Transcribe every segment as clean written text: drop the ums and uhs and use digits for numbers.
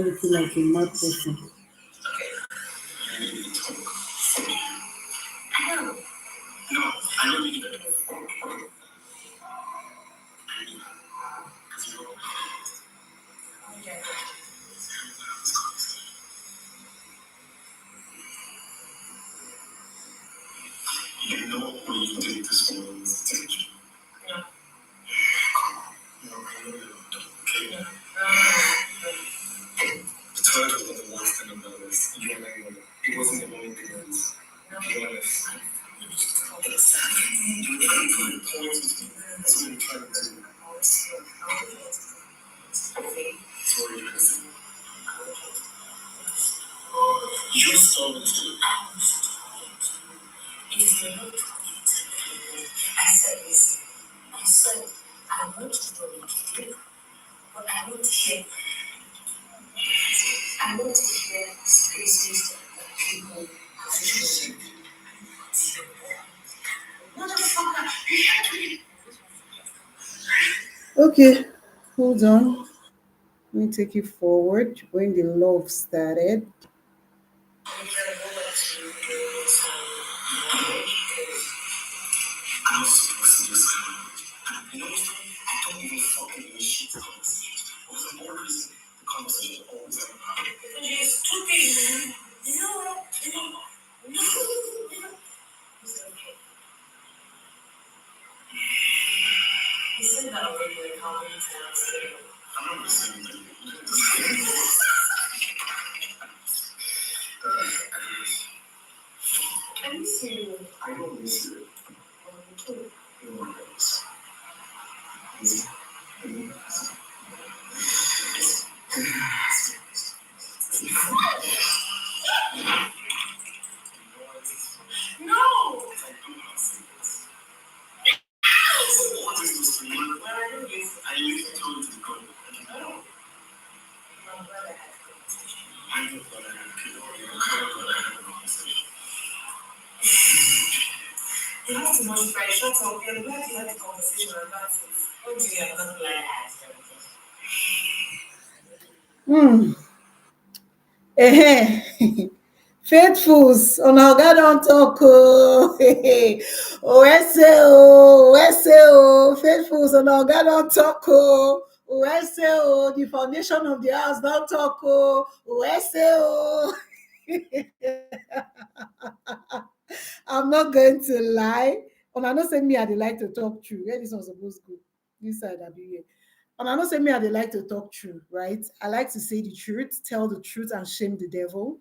looking like a mad person. Okay, hold on. Let me take you forward when the love started. Faithfuls, on our God don't talk. Oh, faithfuls, on our God don't talk. Oh, the foundation of the house don't talk. Oh. I'm not going to lie. And I know say me, I dey like to talk true. Where this one supposed to go? This side I be here. And I know say me, I dey like to talk true, right? I like to say the truth, tell the truth, and shame the devil.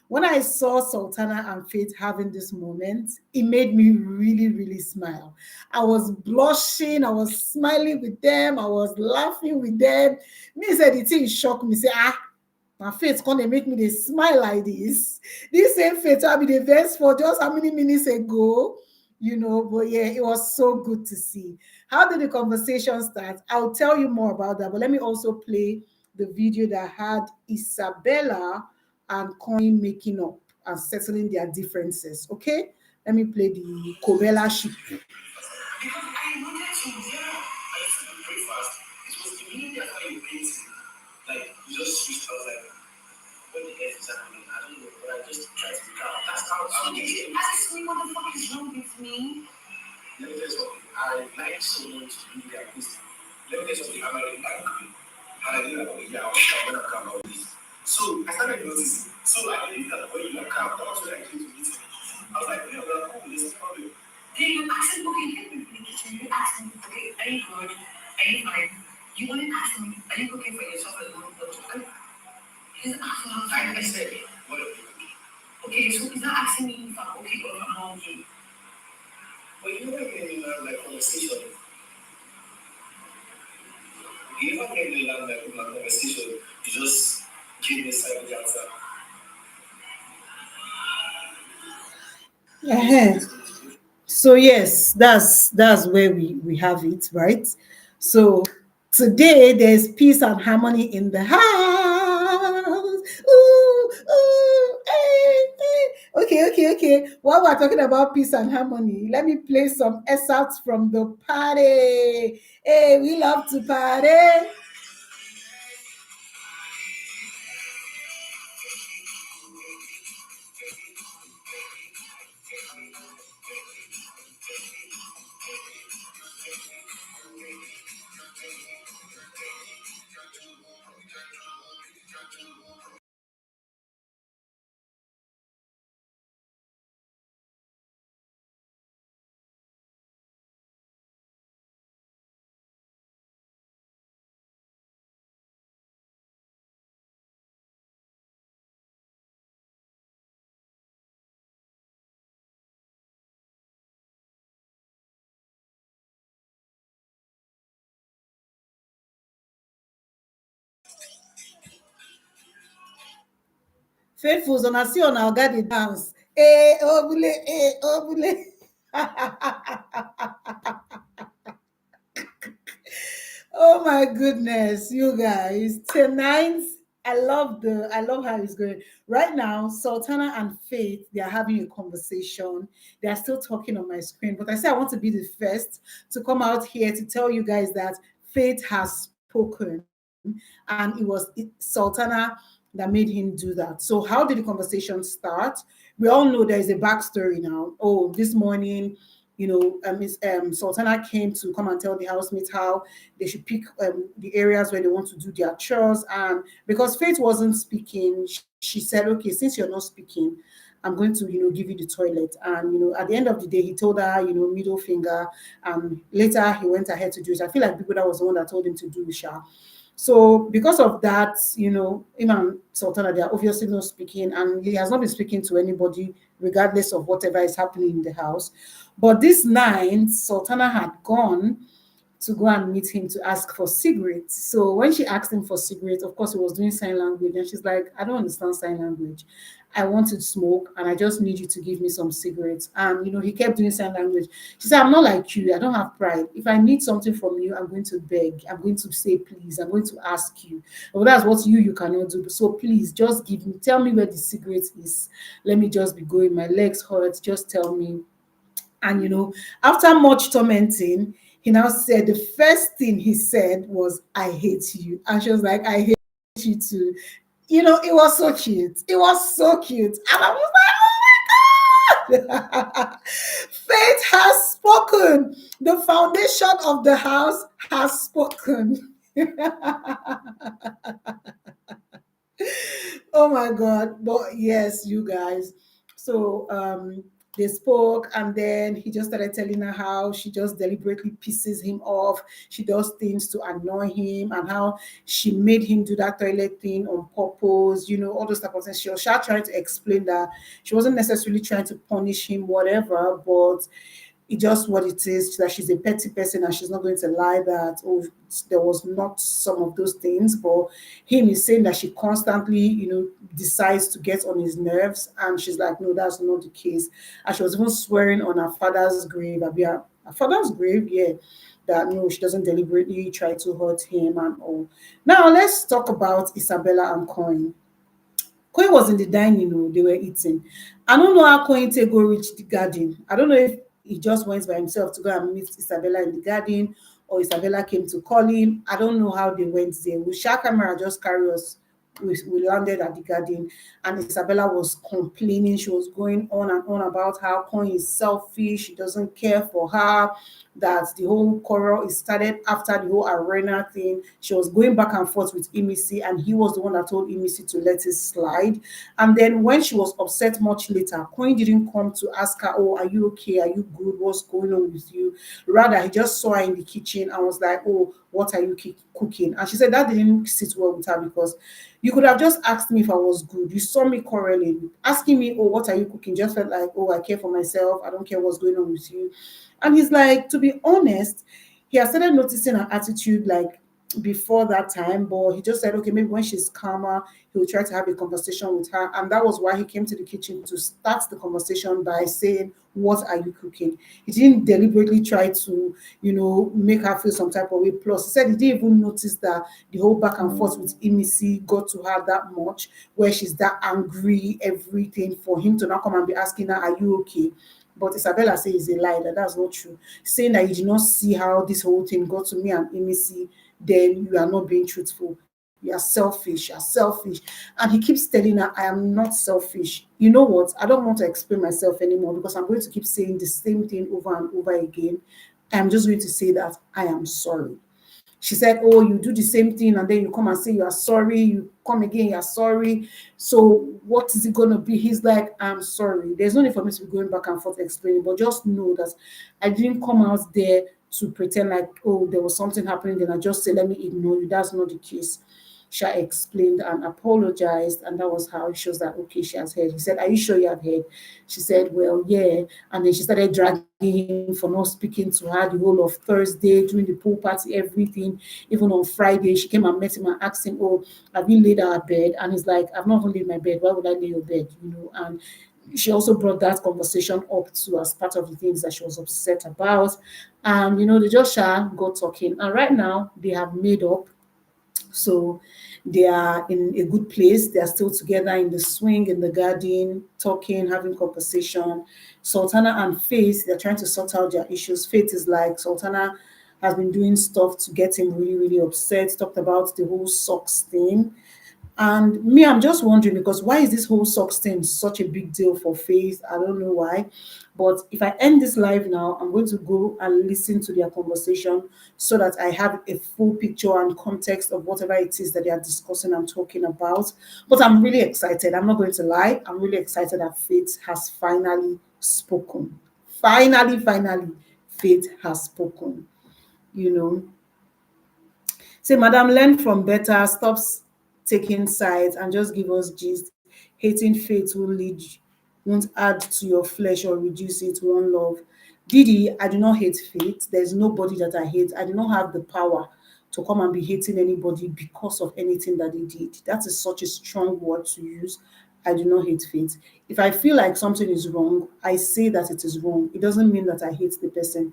When I saw Sultana and Faith having this moment, it made me really, really smile. I was blushing, I was smiling with them, I was laughing with them. Me said the thing shocked me. Say, my Faith gonna make me dey smile like this. This same Faith I be the best for just how many minutes ago, but yeah, it was so good to see. How did the conversation start? I'll tell you more about that, but let me also play the video that had Isabella and Coin making up and settling their differences. Okay, let me play the Kobela ship. Like, you just switched. I was like, what the heck is happening? I don't know, but I just tried to be calm. That's how you ask me what the fuck is wrong with me. Let me tell you something. I like so much to do the acoustic. Let me tell you something. I'm like, and I didn't know, yeah, I was going to come out with this. So I started noticing. So I didn't know when you come, that was when I came to meet you. I was like, cool, this is probably. Then you asked me, okay, get me in the kitchen. You asked me, okay, are you good? Are you fine? You want to ask me, are you cooking for yourself alone? I said, what are you cooking? Okay, so he's not asking me if I'm okay or if I'm not okay. But you never get me like conversation. You never get me like conversation. You just give me a silent answer. So yes, that's where we have it, right? So today there's peace and harmony in the house. Ooh, ooh, hey. Okay. While we're talking about peace and harmony, let me play some excerpts from the party. Hey, we love to party. Faithfuls on I see on our God they dance. Eh, obule, eh, obule. Oh my goodness, you guys. Tonight, I love how it's going. Right now, Sultana and Faith, they are having a conversation. They are still talking on my screen. But I say I want to be the first to come out here to tell you guys that Faith has spoken. And Sultana that made him do that. So how did the conversation start? We all know there is a backstory now. Oh, this morning, Sultana came to come and tell the housemates how they should pick the areas where they want to do their chores. And because Faith wasn't speaking, she said, "Okay, since you're not speaking, I'm going to, give you the toilet." And at the end of the day, he told her, middle finger. And later, he went ahead to do it. I feel like people that was the one that told him to do it, Sha. So because of that, him and Sultana, they are obviously not speaking, and he has not been speaking to anybody, regardless of whatever is happening in the house. But this night, Sultana had gone to go and meet him to ask for cigarettes. So when she asked him for cigarettes, of course, he was doing sign language, and she's like, "I don't understand sign language. I want to smoke, and I just need you to give me some cigarettes." And he kept doing sign language. She said, "I'm not like you. I don't have pride. If I need something from you, I'm going to beg. I'm going to say please. I'm going to ask you. But that's what you cannot do. So please, just give me. Tell me where the cigarette is. Let me just be going. My legs hurt. Just tell me." And after much tormenting, he now said the first thing he said was, "I hate you." And she was like, "I hate you too." It was so cute. It was so cute. And I was like, "Oh my God." Faith has spoken. The foundation of the house has spoken. Oh my God. But yes, you guys. So they spoke, and then he just started telling her how she just deliberately pisses him off. She does things to annoy him, and how she made him do that toilet thing on purpose, all those type of things. She was trying to explain that she wasn't necessarily trying to punish him, whatever, but it's just what it is, that she's a petty person and she's not going to lie that, oh, there was not some of those things. But him is saying that she constantly, decides to get on his nerves, and she's like, "No, that's not the case." And she was even swearing on her father's grave, her father's grave, yeah, that no, she doesn't deliberately try to hurt him and all. Now let's talk about Isabella and Coin. Koyin was in the dining room, they were eating. I don't know how Koyin take go reach the garden. I don't know if he just went by himself to go and meet Isabella in the garden, or Isabella came to call him. I don't know how they went there. With Sha camera just carry us. We landed at the garden, and Isabella was complaining. She was going on and on about how Coin is selfish. He doesn't care for her. That the whole quarrel is started after the whole arena thing. She was going back and forth with Emisi, and he was the one that told Emisi to let it slide. And then when she was upset much later, Coin didn't come to ask her, "Oh, are you okay? Are you good? What's going on with you?" Rather, he just saw her in the kitchen and was like, "Oh, what are you cooking?" And she said that didn't sit well with her, because you could have just asked me if I was good. You saw me quarreling. Asking me, "Oh, what are you cooking?" just felt like, "Oh, I care for myself. I don't care what's going on with you." And he's like, to be honest, he has started noticing her attitude like before that time, but he just said, okay, maybe when she's calmer, he'll try to have a conversation with her. And that was why he came to the kitchen to start the conversation by saying, "What are you cooking?" He didn't deliberately try to, make her feel some type of way. Plus, he said he didn't even notice that the whole back and forth with Emisi got to her that much, where she's that angry, everything, for him to now come and be asking her, "Are you okay?" But Isabella says it's a lie, that that's not true. Saying that you did not see how this whole thing got to me and Emisi, then you are not being truthful. You are selfish, you're selfish. And he keeps telling her, "I am not selfish. You know what? I don't want to explain myself anymore, because I'm going to keep saying the same thing over and over again. I'm just going to say that I am sorry." She said, "Oh, you do the same thing, and then you come and say you are sorry. You come again, you're sorry. So what is it going to be?" He's like, "I'm sorry. There's no need for me to be going back and forth explaining, but just know that I didn't come out there to pretend like, oh, there was something happening. Then I just say, let me ignore you. That's not the case." Sha explained and apologized, and that was how it shows that okay, she has heard. He said, "Are you sure you have heard?" She said, "Well, yeah." And then she started dragging him for not speaking to her the whole of Thursday during the pool party, everything. Even on Friday, she came and met him and asked him, "Oh, have you laid our bed?" And he's like, "I've not even laid my bed. Why would I lay your bed?" And she also brought that conversation up too as part of the things that she was upset about. And they just got talking. And right now they have made up, so they are in a good place. They are still together in the swing, in the garden, talking, having conversation. Sultana and Faith, they're trying to sort out their issues. Faith is like, Sultana has been doing stuff to get him really, really upset, talked about the whole socks thing. And me, I'm just wondering, because why is this whole socks thing such a big deal for Faith? I don't know why. But if I end this live now, I'm going to go and listen to their conversation so that I have a full picture and context of whatever it is that they are discussing and talking about. But I'm really excited. I'm not going to lie. I'm really excited that Faith has finally spoken. Finally, Faith has spoken. You know, Say, Madam, learn from better. Stop taking sides and just give us gist. Hating faith will lead, won't add to your flesh or reduce it. One love. Didi, I do not hate faith. There's nobody that I hate. I do not have the power to come and be hating anybody because of anything that they did. That is such a strong word to use. I do not hate faith. If I feel like something is wrong, I say that it is wrong. It doesn't mean that I hate the person.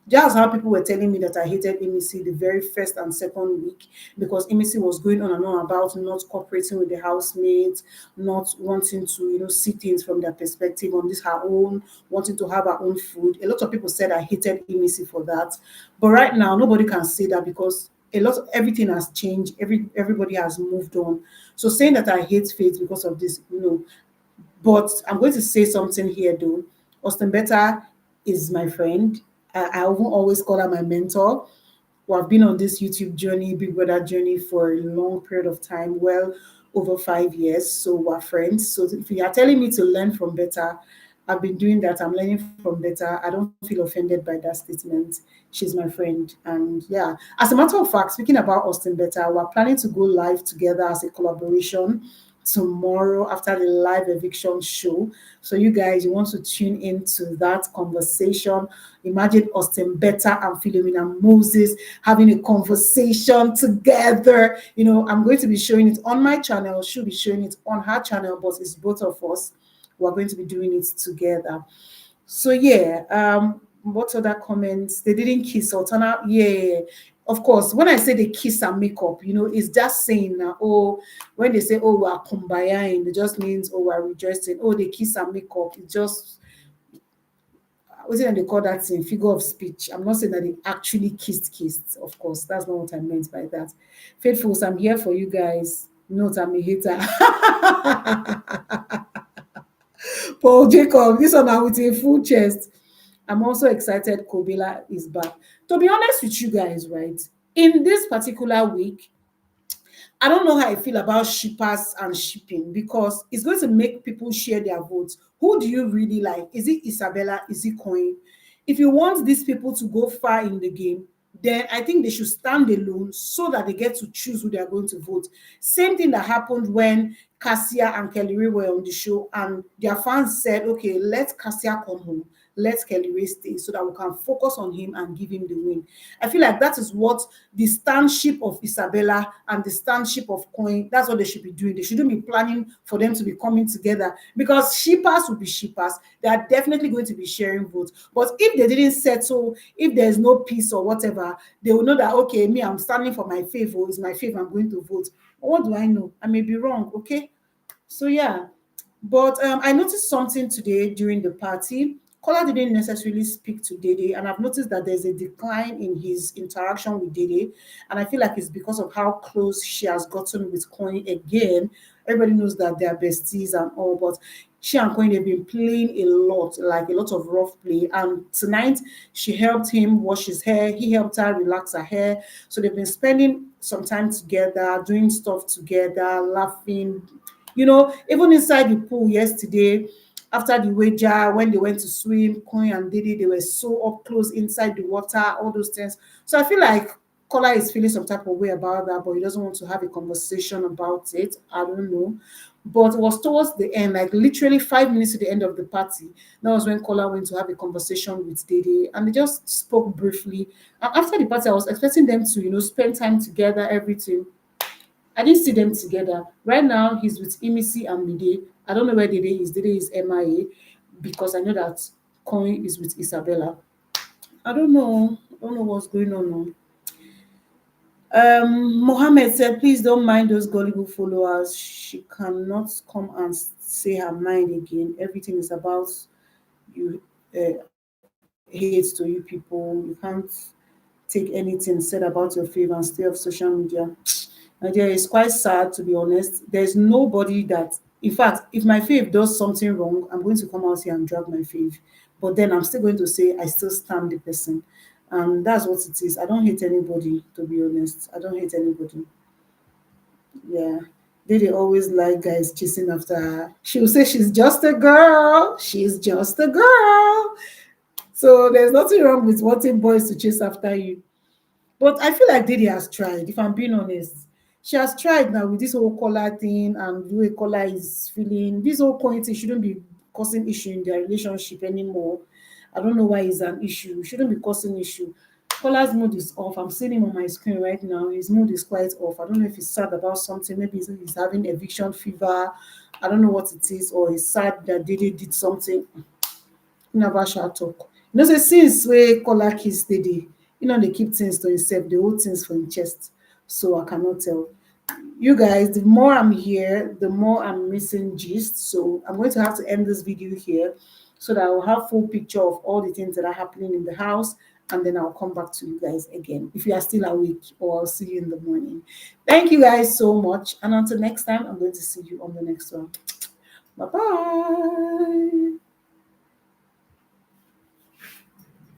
Just how people were telling me that I hated Emisi the very first and second week because Emisi was going on and on about not cooperating with the housemates, not wanting to, see things from their perspective on this her own, wanting to have her own food. A lot of people said I hated Emisi for that. But right now, nobody can say that because everything has changed. Everybody has moved on. So saying that I hate Faith because of this, but I'm going to say something here though. Austin Beta is my friend. I won't always call her my mentor. We have been on this YouTube journey, Big Brother journey for a long period of time, well over 5 years. So we're friends. So if you are telling me to learn from Beta, I've been doing that. I'm learning from Beta. I don't feel offended by that statement. She's my friend. And yeah, as a matter of fact, speaking about Austin Beta, we're planning to go live together as a collaboration tomorrow after the live eviction show. So you guys, you want to tune into that conversation. Imagine Austin Beta and Philomena Moses having a conversation together. I'm going to be showing it on my channel. She'll be showing it on her channel, but it's both of us. We're going to be doing it together. So yeah, what other comments? They didn't kiss Sultana. Yeah, of course. When I say they kiss and make up, it's just saying oh, when they say oh we're kumbayaing, it just means oh we're rejoicing. Oh, they kiss and make up. It just what do they call that thing? Figure of speech. I'm not saying that they actually kissed. Of course, that's not what I meant by that. Faithfuls, I'm here for you guys. Note I'm a hater. Paul Jacob, this one I'm with a full chest. I'm also excited Kobila is back. To be honest with you guys, right? In this particular week, I don't know how I feel about shippers and shipping because it's going to make people share their votes. Who do you really like? Is it Isabella? Is it Coin? If you want these people to go far in the game, then I think they should stand alone so that they get to choose who they are going to vote. Same thing that happened when Cassia and Kelly Ray were on the show, and their fans said, okay, let Cassia come home, let Kelly Ray stay so that we can focus on him and give him the win. I feel like that is what the standship of Isabella and the standship of Coin, that's what they should be doing. They shouldn't be planning for them to be coming together because shippers will be shippers. They are definitely going to be sharing votes. But if they didn't settle, if there's no peace or whatever, they will know that, okay, me, I'm standing for my favor. It's my favor. I'm going to vote. What do I know? I may be wrong. Okay. So yeah, but I noticed something today during the party. Kola didn't necessarily speak to Dede, and I've noticed that there's a decline in his interaction with Dede, and I feel like it's because of how close she has gotten with Coin again. Everybody knows that they're besties and all, but she and Coin have been playing a lot, like a lot of rough play. And tonight, she helped him wash his hair. He helped her relax her hair. So they've been spending some time together, doing stuff together, laughing, even inside the pool yesterday, after the wager, when they went to swim, Koyin and Didi, they were so up close inside the water, all those things. So I feel like Kola is feeling some type of way about that, but he doesn't want to have a conversation about it. I don't know. But it was towards the end, like literally 5 minutes to the end of the party. That was when Kola went to have a conversation with Dede, and they just spoke briefly. And after the party, I was expecting them to, spend time together, everything. I didn't see them together. Right now, he's with Imisi and Mide. I don't know where Dede is. Dede is MIA because I know that Coin is with Isabella. I don't know. I don't know what's going on now. Mohammed said, please don't mind those gullible followers. She cannot come and say her mind again. Everything is about you, hate to you people. You can't take anything said about your faith and stay off social media. Nigeria is quite sad, to be honest. There's nobody that, in fact, if my fave does something wrong, I'm going to come out here and drag my fave. But then I'm still going to say I still stand the person. And that's what it is. I don't hate anybody, to be honest. I don't hate anybody. Yeah. They always like guys chasing after her. She will say she's just a girl. She's just a girl. So there's nothing wrong with wanting boys to chase after you. But I feel like Diddy has tried, if I'm being honest. She has tried now with this whole color thing and the way color is feeling. This whole point thing shouldn't be causing issue in their relationship anymore. I don't know why it's an issue. It shouldn't be causing issue. Color's mood is off. I'm seeing him on my screen right now. His mood is quite off. I don't know if he's sad about something. Maybe he's having eviction fever. I don't know what it is. Or he's sad that Diddy did something. Never shall talk. Say since wey Kola kiss Dede, dey keep things to himself, dey hold things for him chest. So I cannot tell. You guys, the more I'm here, the more I'm missing gist. So I'm going to have to end this video here so that I'll have full picture of all the things that are happening in the house, and then I'll come back to you guys again if you are still awake, or I'll see you in the morning. Thank you guys so much, and until next time, I'm going to see you on the next one. Bye bye.